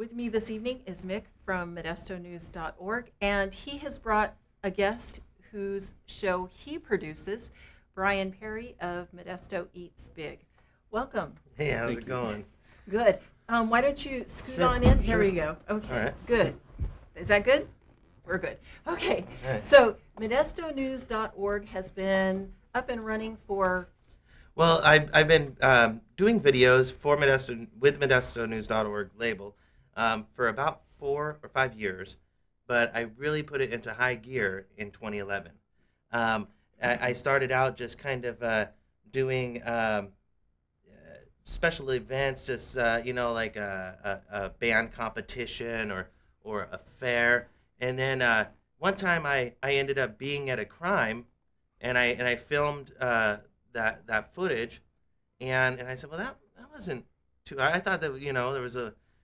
With me this evening is Mick from ModestoNews.org, and he has brought a guest whose show he produces, Brian Perry of Modesto Eats Big. Welcome. Hey, how's it going? Good. Why don't you scoot on in? There we go. Okay, All right. good. Is that good? We're good. Okay, Right. so ModestoNews.org has been up and running for... Well, I've been doing videos for Modesto with ModestoNews.org label for about 4 or 5 years, but I really put it into high gear in 2011. I started out just kind of doing special events, just like a band competition or a fair, and then one time I ended up being at a crime, and I filmed that footage, and I said, well, that wasn't too. I thought that there was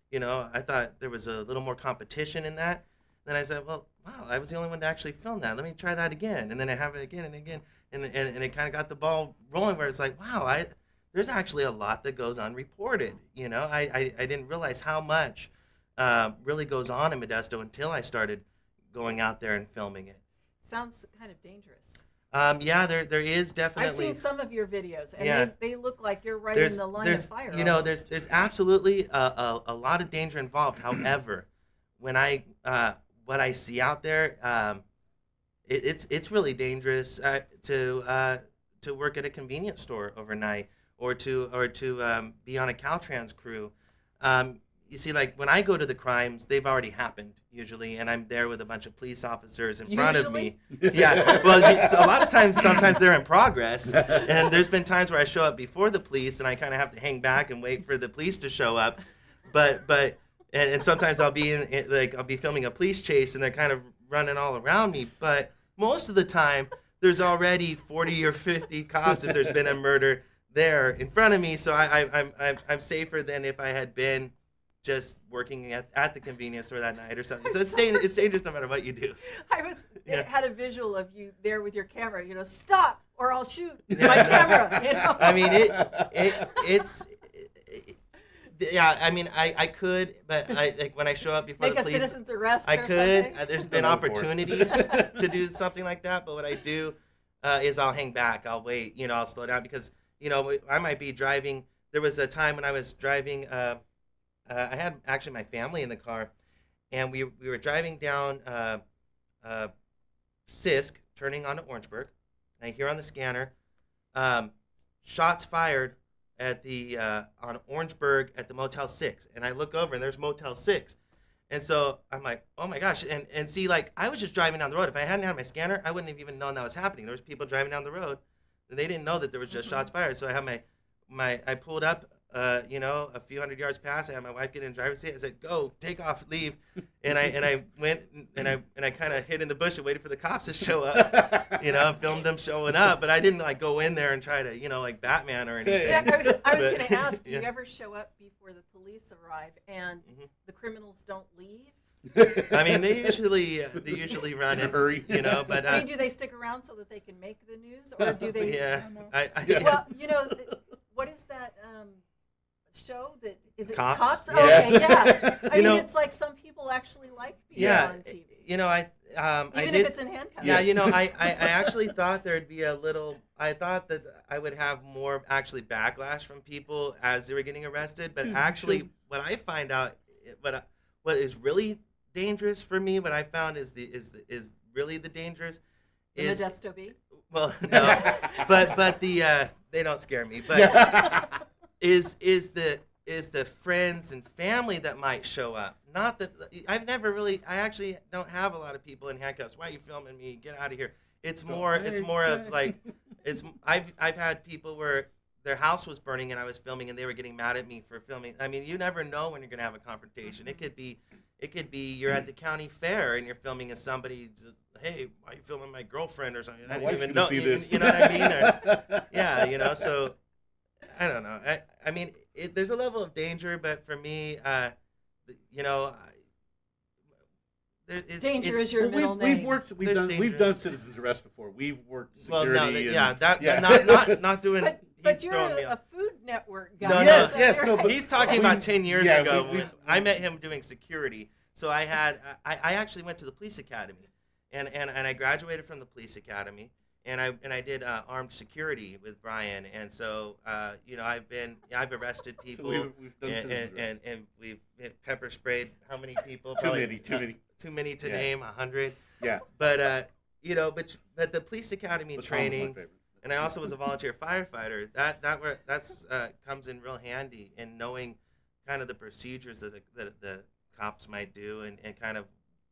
I thought there was a little more competition in that. Then I said, well, wow, I was the only one to actually film that. Let me try that again, and then I have it again and again, and it kind of got the ball rolling where it's like, wow, there's actually a lot that goes unreported. I didn't realize how much really goes on in Modesto until I started going out there and filming it. Sounds kind of dangerous. Yeah, there is definitely. I've seen some of your videos, and Yeah. they look like you're right in the line of fire. There's absolutely a lot of danger involved. However, when what I see out there, it's really dangerous to work at a convenience store overnight or to be on a Caltrans crew. You see, like when I go to the crimes, they've already happened usually, and I'm there with a bunch of police officers in front of me. Yeah, well, a lot of times, sometimes they're in progress, and there's been times where I show up before the police, and I kind of have to hang back and wait for the police to show up. And sometimes I'll be I'll be filming a police chase, and they're kind of running all around me. But most of the time, there's already 40 or 50 cops if there's been a murder there in front of me, so I'm safer than if I had been just working at the convenience store that night or something. So it's dangerous no matter what you do. Had a visual of you there with your camera, stop or I'll shoot my camera. I mean, I could, but when I show up before Make the police, a citizen's arrest I could. something? There's been opportunities to do something like that, but what I do is I'll hang back. I'll wait. I'll slow down because I might be driving. There was a time when I was driving. I had actually my family in the car, and we were driving down Sisk, turning onto Orangeburg, and I hear on the scanner, shots fired at the on Orangeburg at the Motel 6, and I look over and there's Motel 6, and so I'm like, oh my gosh, and see, like, I was just driving down the road. If I hadn't had my scanner, I wouldn't have even known that was happening. There was people driving down the road, and they didn't know that there was just shots fired. So I had I pulled up. A few hundred yards past, I had my wife get in the driver's seat. I said, "Go, take off, leave," and I went and I kind of hid in the bush and waited for the cops to show up. Filmed them showing up, but I didn't go in there and try to like Batman or anything. Yeah, I was going to ask, do you ever show up before the police arrive and the criminals don't leave? I mean, they usually run in a hurry, But I mean, do they stick around so that they can make the news, or do they? Yeah. Well, what is that? Show that is it Cops? Yes. Okay, yeah. I mean, it's like some people actually like being on TV. Even if it's in handcuffs. Yeah, I actually thought there'd be I thought that I would have more actually backlash from people as they were getting arrested, but actually what I find out, what is really dangerous for me, what I found is really the dangerous is Modesto Bee? Well, no, but the they don't scare me, but is the friends and family that might show up. Not that I actually don't have a lot of people in handcuffs. Why are you filming me? Get out of here. It's more of like I've had people where their house was burning and I was filming and they were getting mad at me for filming. I mean, you never know when you're going to have a confrontation. It could be you're at the county fair and you're filming and somebody just, hey, why are you filming my girlfriend or something? I didn't even know. You know what I mean? Yeah, so I don't know. I mean, there's a level of danger, but for me, danger is your middle name. We've done citizens arrest before. We've worked security. Well, no, not doing. But you're a food Network guy. No, Yes, no. yes, no, but He's talking about 10 years yeah, ago. I met him doing security. So I actually went to the police academy, and I graduated from the police academy, and I did armed security with Brian, and so I've arrested people, So we've done and we've pepper sprayed how many people? too many. Too many to name, 100. Yeah. But but the police academy But Tom was my training. favorite. And I also was a volunteer firefighter. That's comes in real handy in knowing kind of the procedures that the cops might do and kind of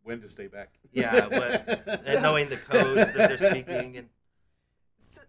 When to stay back. and knowing the codes that they're speaking. And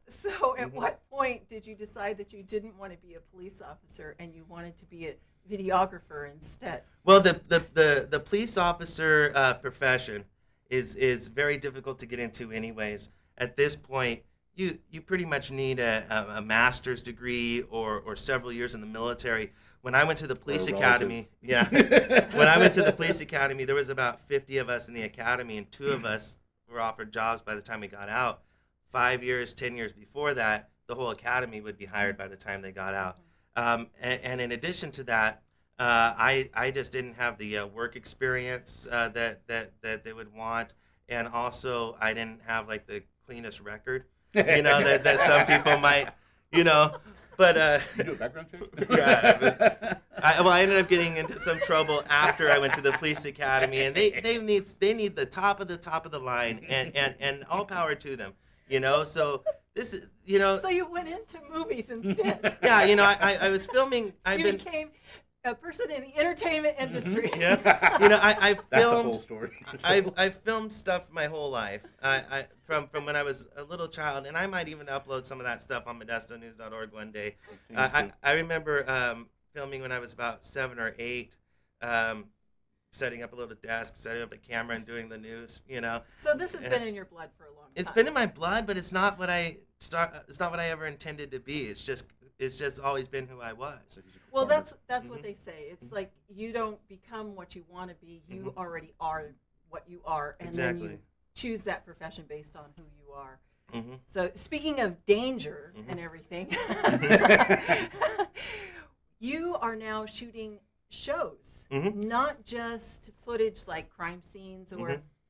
So at what point did you decide that you didn't want to be a police officer and you wanted to be a videographer instead? well, the police officer profession is very difficult to get into anyways. At this point, you pretty much need a master's degree or several years in the military. When I went to the police academy, when I went to the police academy, there was about 50 of us in the academy, and 2 of us were offered jobs by the time we got out. 5 years, 10 years before that, the whole academy would be hired by the time they got out. And in addition to that, I just didn't have the work experience that they would want, and also I didn't have like the cleanest record, that some people might, But You do a background check? yeah, I ended up getting into some trouble after I went to the police academy, and they need the top of the line, and all power to them, So this is, So you went into movies instead. Yeah, I was filming. You became a person in the entertainment industry. Yeah, I filmed. That's a whole story. I've filmed stuff my whole life. From when I was a little child, and I might even upload some of that stuff on ModestoNews.org one day. I remember filming when I was about 7 or 8, setting up a little desk, setting up a camera, and doing the news. So this has been in your blood for a long time. It's been in my blood, but it's not what I ever intended to be. It's just always been who I was. Well, that's what they say. It's like you don't become what you want to be. You already are what you are, and then you choose that profession based on who you are. So speaking of danger and everything, you are now shooting shows, not just footage like crime scenes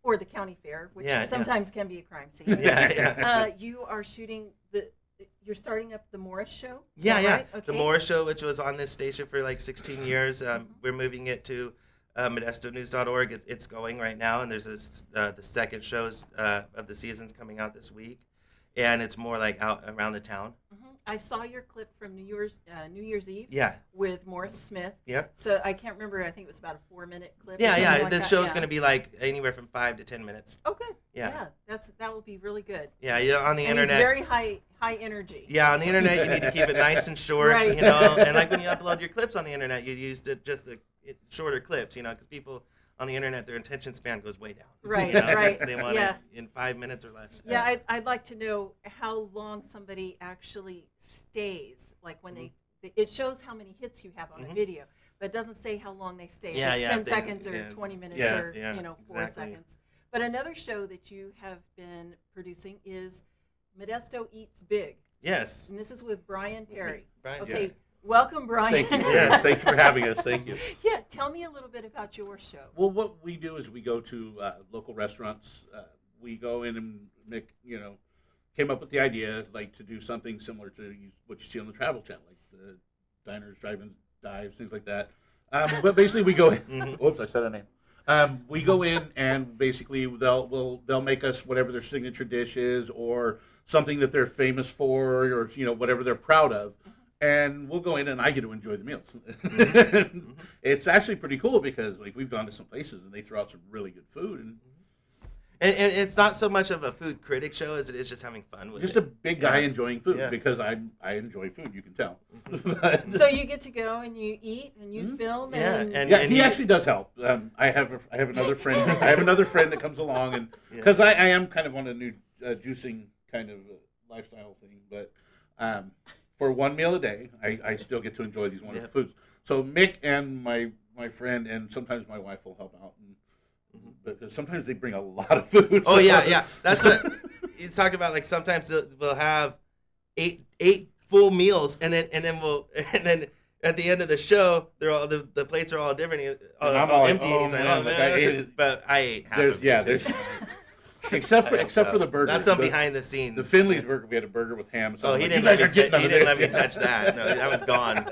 or the county fair, which sometimes can be a crime scene. You are shooting you're starting up the Morris Show? Right? Okay. The Morris Show, which was on this station for like 16 years. We're moving it to ModestoNews.org. It's going right now, and there's the second shows of the seasons coming out this week, and it's more like out around the town. I saw your clip from New Year's Eve. Yeah. With Morris Smith. Yep. So I can't remember. I think it was about a 4-minute clip. Yeah. Like the show's going to be like anywhere from 5 to 10 minutes. Oh, good. Yeah. That will be really good. Yeah. On the and internet. He's very high energy. Yeah, on the internet you need to keep it nice and short, right. And like when you upload your clips on the internet, you use just the shorter clips, because people on the internet, their attention span goes way down. Right, right. They want it in 5 minutes or less. Yeah, I'd like to know how long somebody actually stays. Like when it shows how many hits you have on a video, but it doesn't say how long they stay. Yeah, it's 10 seconds or 20 minutes or 4 exactly. seconds. But another show that you have been producing is Modesto Eats Big. Yes. And this is with Brian Perry. Brian, okay, yes. Welcome, Brian. Thank you. Yes, thank you for having us. Thank you. Yeah, tell me a little bit about your show. Well, what we do is we go to local restaurants. We go in and make, came up with the idea like to do something similar to what you see on the Travel Channel, like the diners, drive-ins, dives, things like that. But basically, we go in. Oops, I said a name. We go in and basically they'll make us whatever their signature dish is or something that they're famous for or whatever they're proud of. And we'll go in and I get to enjoy the meals. It's actually pretty cool because like we've gone to some places and they throw out some really good food and it's not so much of a food critic show as it is just having fun with it. Just a big guy enjoying food because I enjoy food, you can tell. So you get to go and you eat and you film and he actually does help. I have another friend. I have another friend that comes along and because I am kind of on a new juicing kind of lifestyle thing, but for one meal a day, I still get to enjoy these wonderful foods. So Mick and my friend and sometimes my wife will help out. Because sometimes they bring a lot of food. Oh, yeah. That's what you talk about. Like sometimes we'll have eight full meals, and then at the end of the show, they're all the plates are all different, all empty, and he's like, "Oh man," but I ate half of it. There's except for the burger. That's some behind the scenes. The Finley's burger, we had a burger with ham. So he didn't let me touch that. No, that was gone.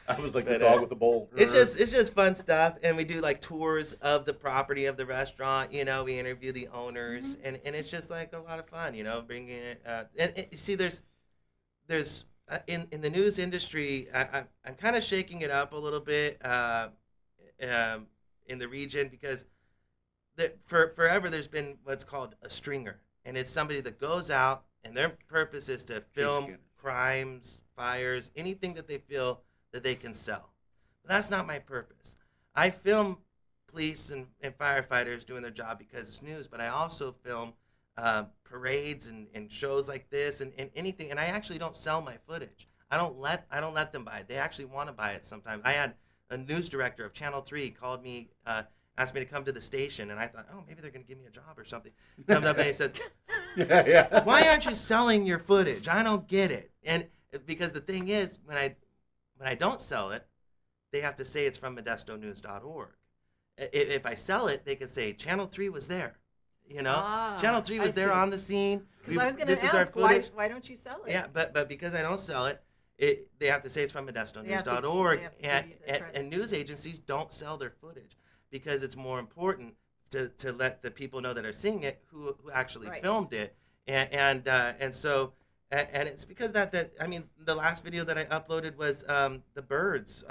I was like the dog with the bowl. It's just fun stuff, and we do like tours of the property of the restaurant. You know, we interview the owners, and it's just like a lot of fun. You know, bringing it. And you see, there's in the news industry, I'm kind of shaking it up a little bit in the region because forever there's been what's called a stringer, and it's somebody that goes out and their purpose is to film crimes, fires, anything that they feel that they can sell. But that's not my purpose. I film police and firefighters doing their job because it's news, but I also film parades and shows like this and anything, and I actually don't sell my footage. I don't let them buy it. They actually want to buy it sometimes. I had a news director of Channel 3 called me, asked me to come to the station, and I thought, oh, maybe they're going to give me a job or something. He comes up and he says, why aren't you selling your footage? I don't get it. And because the thing is, when I don't sell it, they have to say it's from modestonews.org. If I sell it, they can say Channel 3 was there. You know, Channel 3 was there on the scene. Because I was going to ask, why don't you sell it? Yeah, but because I don't sell it, they have to say it's from modestonews.org, and news agencies don't sell their footage because it's more important to let the people know that are seeing it who actually filmed it, and so it's because that I mean the last video that I uploaded was the birds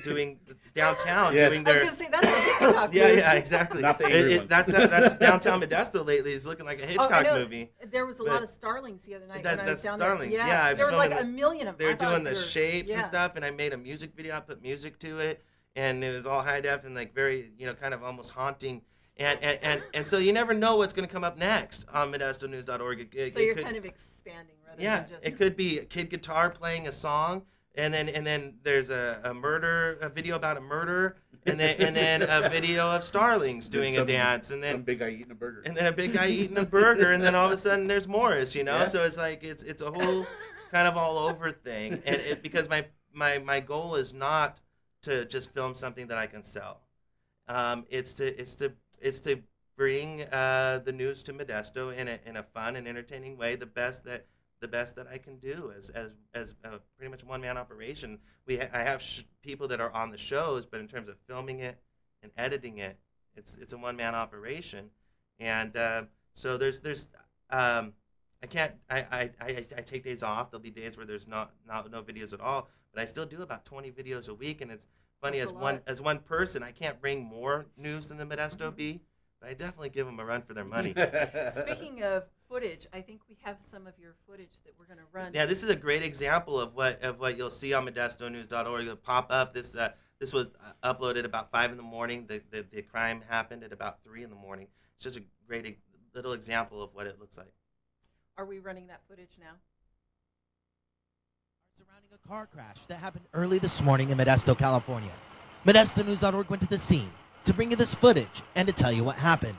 doing downtown doing their. I was going to say that's a Hitchcock movie. Yeah, exactly. Not the angry one. That's downtown Modesto lately. It's looking like a Hitchcock movie. There was a lot of starlings the other night. That's down starlings. There. Yeah, there was like a million of them. They're doing the shapes and stuff, and I made a music video. I put music to it, and it was all high def and like very kind of almost haunting. And so you never know what's going to come up next on modestonews.org. So you're kind of expanding rather than just... it could be a kid guitar playing a song, and then there's a video about a murder, and then a video of starlings doing a dance, and then some big guy eating a burger, and then a big guy eating a burger, and then all of a sudden there's Morris, So it's like it's a whole kind of all over thing, and because my goal is not to just film something that I can sell. It's to bring the news to Modesto in a fun and entertaining way, the best that I can do as pretty much one-man operation. I have people that are on the shows, but in terms of filming it and editing it, it's a one-man operation, and so there's I take days off. There'll be days where there's no videos at all, but I still do about 20 videos a week, and it's funny as one person, I can't bring more news than the Modesto Bee, but I definitely give them a run for their money. Speaking of footage, I think we have some of your footage that we're going to run. Yeah, this is a great example of what you'll see on modestonews.org. It'll pop up. This was uploaded about 5 in the morning. The crime happened at about 3 in the morning. It's just a great little example of what it looks like. Are we running that footage now? Surrounding a car crash that happened early this morning in Modesto, California. ModestoNews.org went to the scene to bring you this footage and to tell you what happened.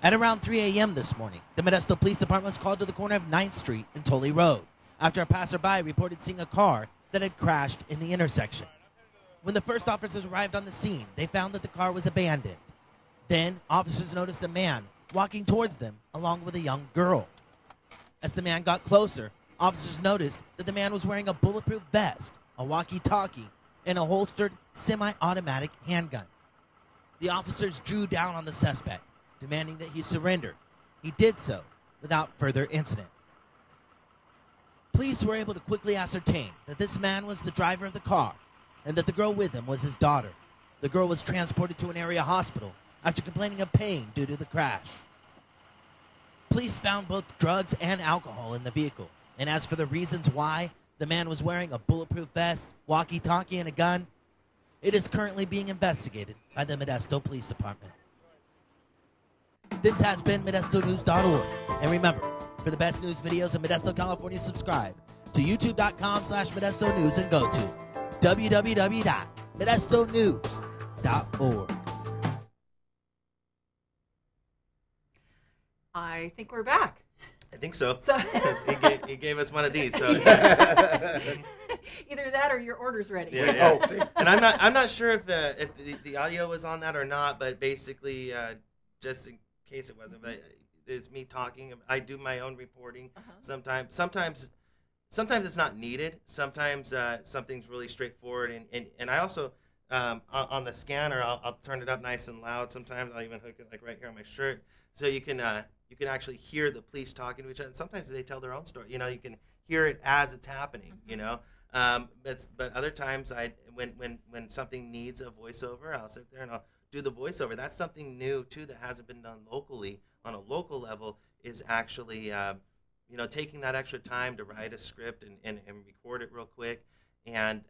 At around 3 a.m. this morning, the Modesto Police Department was called to the corner of 9th Street and Tully Road after a passerby reported seeing a car that had crashed in the intersection. When the first officers arrived on the scene, they found that the car was abandoned. Then, officers noticed a man walking towards them along with a young girl. As the man got closer, officers noticed that the man was wearing a bulletproof vest, a walkie-talkie, and a holstered semi-automatic handgun. The officers drew down on the suspect, demanding that he surrender. He did so without further incident. Police were able to quickly ascertain that this man was the driver of the car and that the girl with him was his daughter. The girl was transported to an area hospital after complaining of pain due to the crash. Police found both drugs and alcohol in the vehicle. And as for the reasons why the man was wearing a bulletproof vest, walkie-talkie, and a gun, it is currently being investigated by the Modesto Police Department. This has been ModestoNews.org. And remember, for the best news videos in Modesto, California, subscribe to youtube.com/Modesto News and go to www.modestonews.org. I think we're back. I think so. So he gave us one of these. So either that or your order's ready. yeah. And I'm not sure if the audio was on that or not, but basically, just in case it wasn't, but it's me talking. I do my own reporting. Sometimes it's not needed. Sometimes something's really straightforward, and I also on the scanner I'll turn it up nice and loud. Sometimes I'll even hook it like right here on my shirt, so you can actually hear the police talking to each other. Sometimes they tell their own story. You know, you can hear it as it's happening. You know, but other times when something needs a voiceover, I'll sit there and I'll do the voiceover. That's something new too that hasn't been done locally on a local level. Is actually taking that extra time to write a script and record it real quick and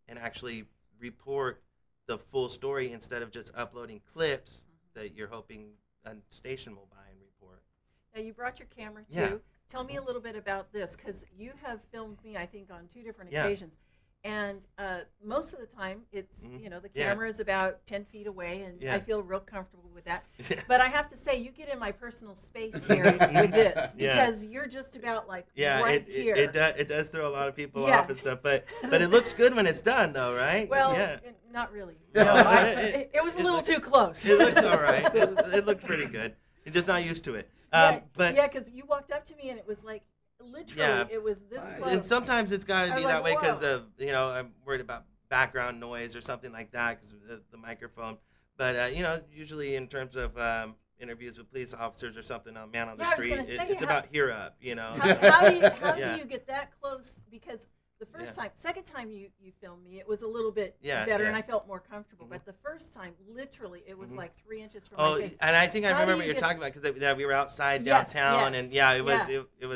actually report the full story instead of just uploading clips that you're hoping a station will buy and report. Now you brought your camera too. Yeah. Tell me a little bit about this, because you have filmed me, I think, on 2 different occasions. And most of the time, it's, the camera is about 10 feet away, and I feel real comfortable with that. But I have to say, you get in my personal space here with this, because you're just about like right here. It does throw a lot of people off and stuff, but it looks good when it's done, though, right? Well, not really. No, it was a little too close. It looks all right. It looked pretty good. You're just not used to it. Because you walked up to me, and it was like, literally, it was this close. And sometimes it's got to be that way whoa. because of, I'm worried about background noise or something like that because of the microphone. But, usually in terms of interviews with police officers or something, a man on the street, it's about here up, How do you get that close? Because the second time you filmed me, it was a little bit better and I felt more comfortable. But the first time, literally, it was like 3 inches from my face. And I think I remember what you're talking about because we were outside downtown and it was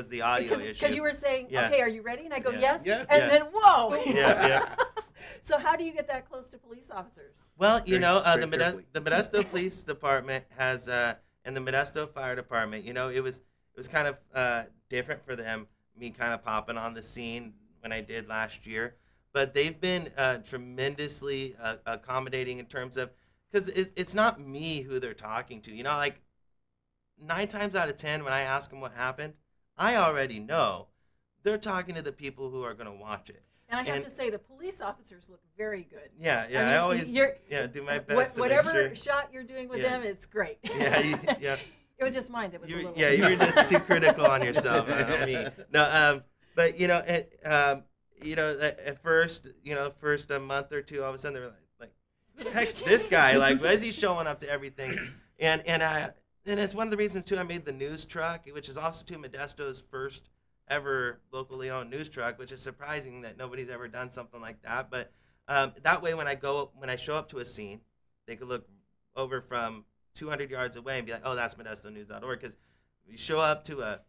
the audio issue. Because you were saying, okay, are you ready? And I go, yes. Yeah. And then, whoa. Yeah. So how do you get that close to police officers? Well, the Modesto Police Department has, and the Modesto Fire Department, it was kind of different for them, me kind of popping on the scene when I did last year, but they've been tremendously accommodating in terms of, because it's not me who they're talking to. Like 9 times out of 10 when I ask them what happened, I already know. They're talking to the people who are going to watch it. And I have to say, the police officers look very good. Yeah, I always do my best to whatever make sure. shot you're doing with them, it's great. Yeah. It was just mine that was a little. Yeah, you were just too critical on yourself, not me. No, but at first, first a month or two, all of a sudden they were like, who the heck's this guy? Like, why is he showing up to everything? And it's one of the reasons too I made the news truck, which is also too Modesto's first ever locally owned news truck, which is surprising that nobody's ever done something like that. But that way, when I show up to a scene, they could look over from 200 yards away and be like, oh, that's ModestoNews.org, because you show up to a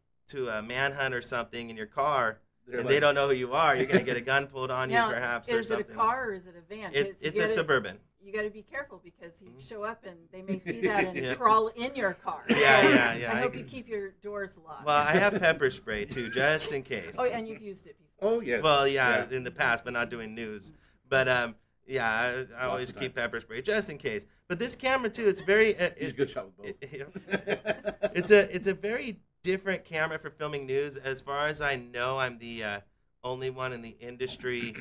manhunt or something in your car, and they don't know who you are, you're going to get a gun pulled on you, perhaps, or something. Is it a car or is it a van? It's a Suburban. You got to be careful because you show up and they may see that and crawl in your car. Yeah. I hope you keep your doors locked. Well, I have pepper spray too, just in case. Oh, and you've used it before. Oh, yes. Well, in the past, but not doing news. But I always keep pepper spray just in case. But this camera too, it's very. He's a good shot with both. It's a very different camera for filming news. As far as I know, I'm the only one in the industry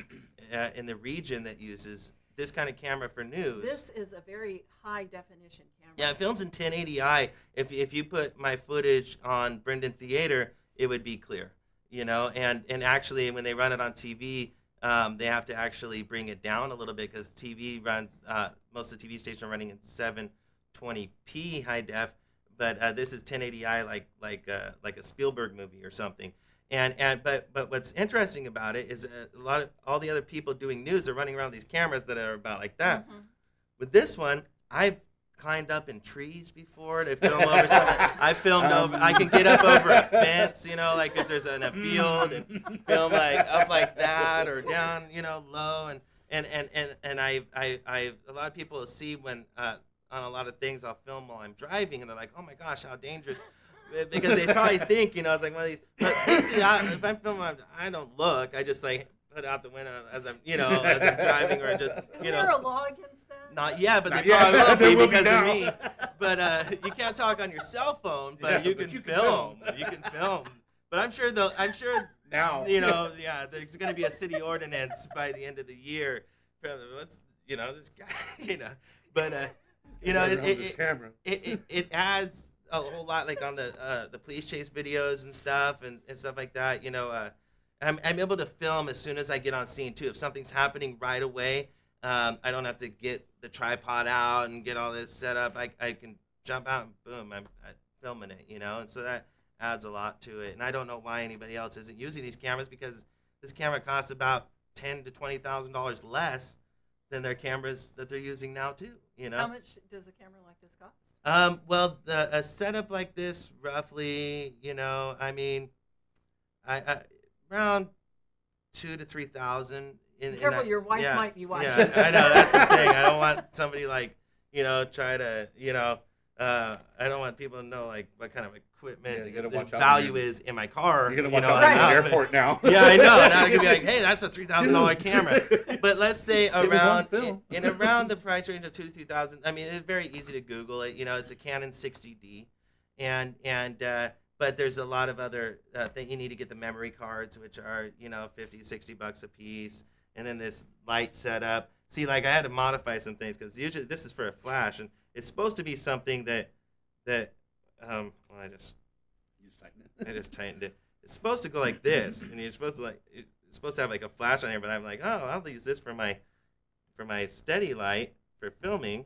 in the region that uses this kind of camera for news. This is a very high definition camera. Yeah, it films in 1080i. If you put my footage on Brendan Theater, it would be clear, And actually, when they run it on TV, they have to actually bring it down a little bit because TV runs. Most of the TV stations are running in 720p high def, but this is 1080i like a Spielberg movie or something. But what's interesting about it is all the other people doing news are running around with these cameras that are about like that. Mm-hmm. With this one, I've climbed up in trees before to film over something. I filmed over. I can get up over a fence, like if there's in a field, and film like up like that or down, low. And I a lot of people see when on a lot of things I'll film while I'm driving, and they're like, oh my gosh, how dangerous. Because they probably think, it's like one of these. But basically, if I'm filming, I don't look. I just like put out the window as I'm, as I'm driving, or just, Is there a law against that? Not yet, but there probably will be because of me. but you can't talk on your cell phone, but you can film. You can film. But I'm sure now, there's going to be a city ordinance by the end of the year. This guy, but it adds a whole lot, like on the police chase videos and stuff and stuff like that. I'm able to film as soon as I get on scene too. If something's happening right away, I don't have to get the tripod out and get all this set up. I can jump out and boom, I'm filming it, and so that adds a lot to it. And I don't know why anybody else isn't using these cameras, because this camera costs about $10,000 to $20,000 less than their cameras that they're using now too. How much does a camera like this cost? Well, a setup like this, roughly, around $2,000 to $3,000. Careful, your wife might be watching. Yeah, I know, that's the thing. I don't want somebody try to, I don't want people to know what kind of equipment the value is in my car. You're gonna watch out at the airport now. Yeah, I know. Now you're gonna be like, hey, that's a $3,000 camera. But let's say around the price range of $2,000 to $3,000. I mean, it's very easy to Google it. It's a Canon 60D, but there's a lot of other things. You need to get the memory cards, which are $50 to $60 a piece, and then this light setup. See, I had to modify some things, because usually this is for a flash, and it's supposed to be something that I just tightened it. It's supposed to go like this, and you're supposed to it's supposed to have a flash on here. But I'm like, oh, I'll use this for my steady light for filming.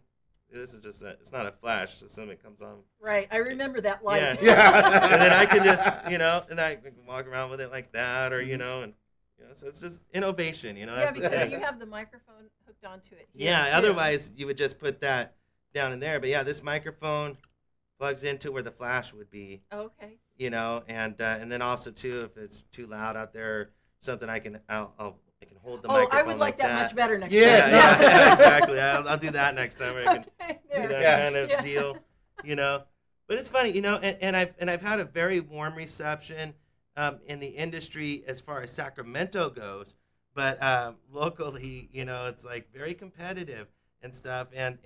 This is just it's not a flash, it's just something that comes on. Right, I remember that light. Yeah. And then I can just and I can walk around with it like that, or so it's just innovation. Yeah, because you have the microphone hooked onto it. Yeah, otherwise you would just put that down in there. But yeah, this microphone plugs into where the flash would be. Okay. And then also too, if it's too loud out there or something, I can hold the microphone. Oh, I would like that much better next time. Yeah, exactly. I'll do that next time. I can do that kind of deal. But it's funny, and I've had a very warm reception in the industry as far as Sacramento goes, but locally, it's very competitive and stuff, and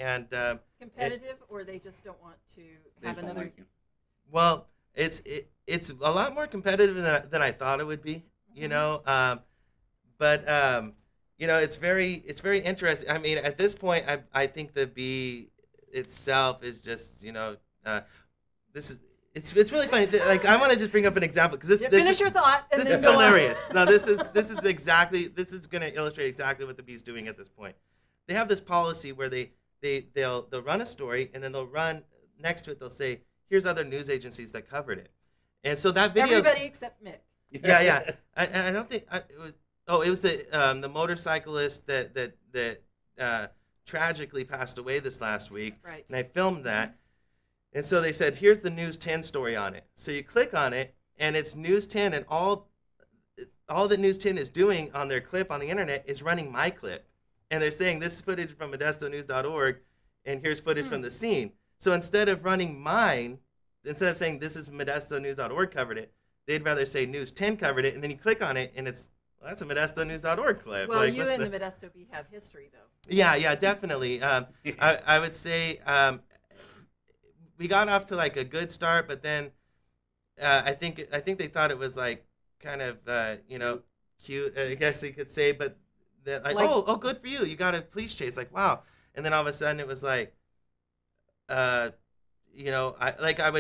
competitive, or they just don't want to have another. Like you. Well, it's a lot more competitive than I thought it would be, but it's very interesting. I mean, at this point, I think the bee itself is just it's really funny. I want to just bring up an example, because finish your thought. This is hilarious. No, this is going to illustrate exactly what the bee's doing at this point. They have this policy where they'll run a story, and then they'll run next to it. They'll say, "Here's other news agencies that covered it," and so that video. Everybody except Mick. Yeah. I don't think it was. Oh, it was the motorcyclist that tragically passed away this last week. Right. And I filmed that, and so they said, "Here's the News 10 story on it." So you click on it, and it's News 10, and all that News 10 is doing on their clip on the internet is running my clip. And they're saying, this is footage from ModestoNews.org, and here's footage from the scene. So instead of running mine, instead of saying this is ModestoNews.org covered it, they'd rather say News 10 covered it, and then you click on it, and that's a ModestoNews.org clip. Well, you and the Modesto Bee have history, though. Yeah, definitely. I would say we got off to a good start, but then I think they thought it was kind of cute, I guess you could say, but. That oh, good for you! You got a police chase, wow. And then all of a sudden it was I would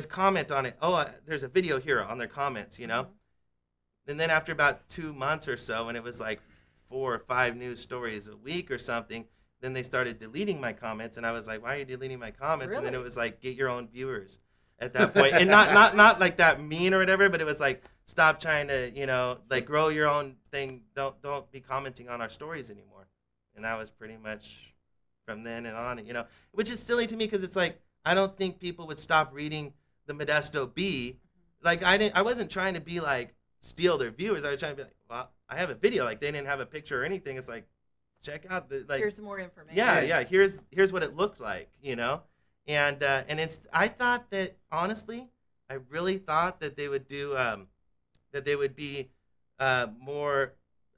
comment on it. Oh, there's a video here on their comments, And then after about 2 months or so, and it was 4 or 5 news stories a week or something, then they started deleting my comments, and I was like, why are you deleting my comments? Really? And then it was get your own viewers at that point, and not like that mean or whatever, but it was stop trying to, grow your own thing. Don't be commenting on our stories anymore. And that was pretty much from then and on, which is silly to me, because it's I don't think people would stop reading the Modesto Bee. I wasn't trying to be steal their viewers. I was trying to be well, I have a video. They didn't have a picture or anything. It's check out the here's more information. Yeah. Here's what it looked like, and I thought that, honestly, I really thought that they would do that they would be more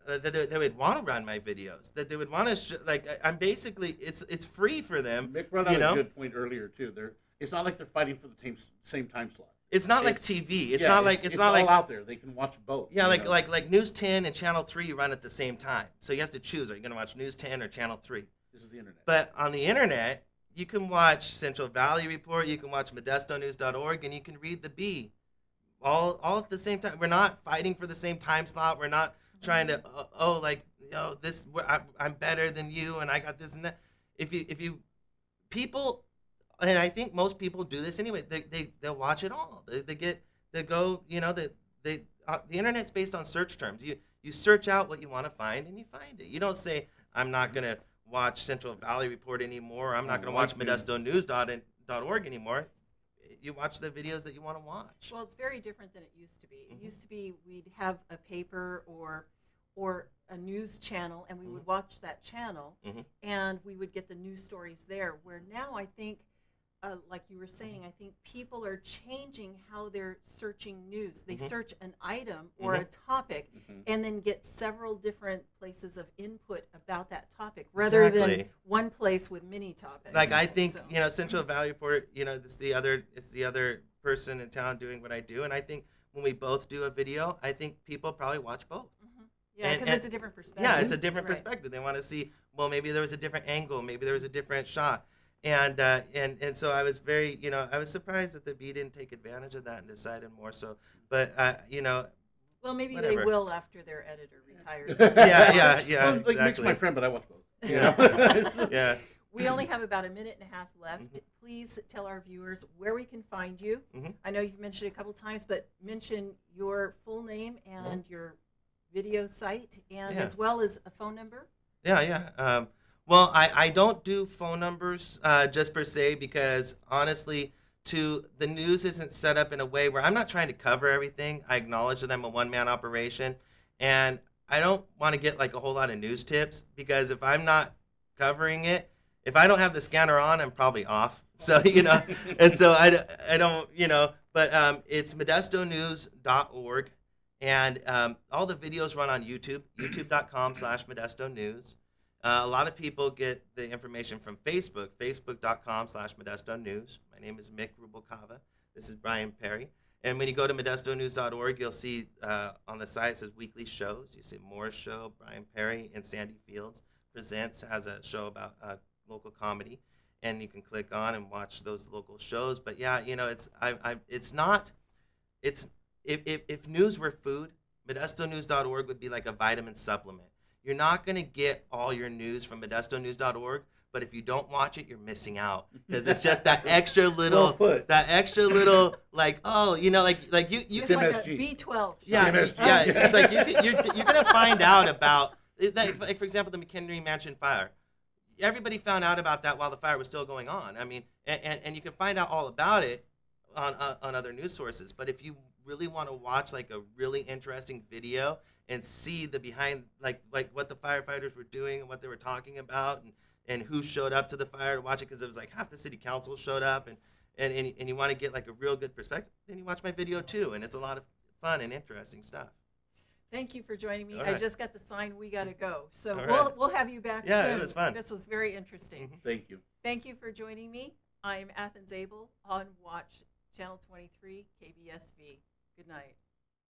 they would want to run my videos, that they would want to I'm basically it's free for them. Mick brought out a good point earlier too. It's not like they're fighting for the same time slot. It's not like TV. It's it's not all like out there. They can watch both. Yeah, like News 10 and Channel 3 run at the same time. So you have to choose. Are you going to watch News 10 or Channel 3? This is the internet. But on the internet, you can watch Central Valley Report, you can watch ModestoNews.org, and you can read the B all at the same time. We're not fighting for the same time slot. We're not trying to I'm better than you and I got this and that. If you people, and I think most people do this anyway, they'll watch it all. The internet's based on search terms. You search out what you want to find and you find it. You don't say, I'm not going to watch Central Valley Report anymore. I'm not going to watch ModestoNews.org anymore. You watch the videos that you want to watch. Well, it's very different than it used to be. It used to be we'd have a paper or a news channel, and we would watch that channel, and we would get the news stories there. Where now I think, like you were saying, I think people are changing how they're searching news. They search an item or a topic and then get several different places of input about that topic rather than one place with many topics. Like I think, Central Valley Report, it's the other person in town doing what I do. And I think when we both do a video, I think people probably watch both. Yeah, because it's a different perspective. Yeah, it's a different perspective. They want to see, well, maybe there was a different angle, maybe there was a different shot. And so I was very, I was surprised that the Bee didn't take advantage of that and decided more so. But, well, maybe whatever. They will after their editor retires. Yeah, well, exactly. Mick's my friend, but I watch both. Yeah. We only have about a minute and a half left. Please tell our viewers where we can find you. I know you've mentioned it a couple times, but mention your full name and your video site, and as well as a phone number. Yeah. Well, I don't do phone numbers just per se because honestly, the news isn't set up in a way where I'm not trying to cover everything. I acknowledge that I'm a one-man operation, and I don't want to get like a whole lot of news tips because if I'm not covering it, if I don't have the scanner on, I'm probably off. So, and so I don't, but it's ModestoNews.org. And all the videos run on YouTube, youtube.com/ModestoNews. A lot of people get the information from Facebook, facebook.com/ModestoNews. My name is Mick Rubalcava. This is Brian Perry. And when you go to ModestoNews.org, you'll see on the site it says weekly shows. You see Moore's show, Brian Perry and Sandy Fields has a show about local comedy. And you can click on and watch those local shows. But yeah, if news were food, ModestoNews.org would be like a vitamin supplement. You're not going to get all your news from ModestoNews.org, but if you don't watch it, you're missing out because it's just that extra little, like, oh, you It's can. like a B12. Yeah, it's like you're going to find out about, like for example, the McHenry Mansion fire. Everybody found out about that while the fire was still going on. I mean, and you can find out all about it on other news sources. But if you really want to watch like a really interesting video and see the behind, like what the firefighters were doing and what they were talking about and who showed up to the fire to watch it, because it was like half the city council showed up and you want to get like a real good perspective, then you watch my video too, and it's a lot of fun and interesting stuff. Thank you for joining me. All I right. just got the sign we got to go. So All we'll have you back Yeah, soon. it was fun. This was very interesting. Thank you. Thank you for joining me. I'm Athens Abell on Watch Channel 23 KBSV. Good night.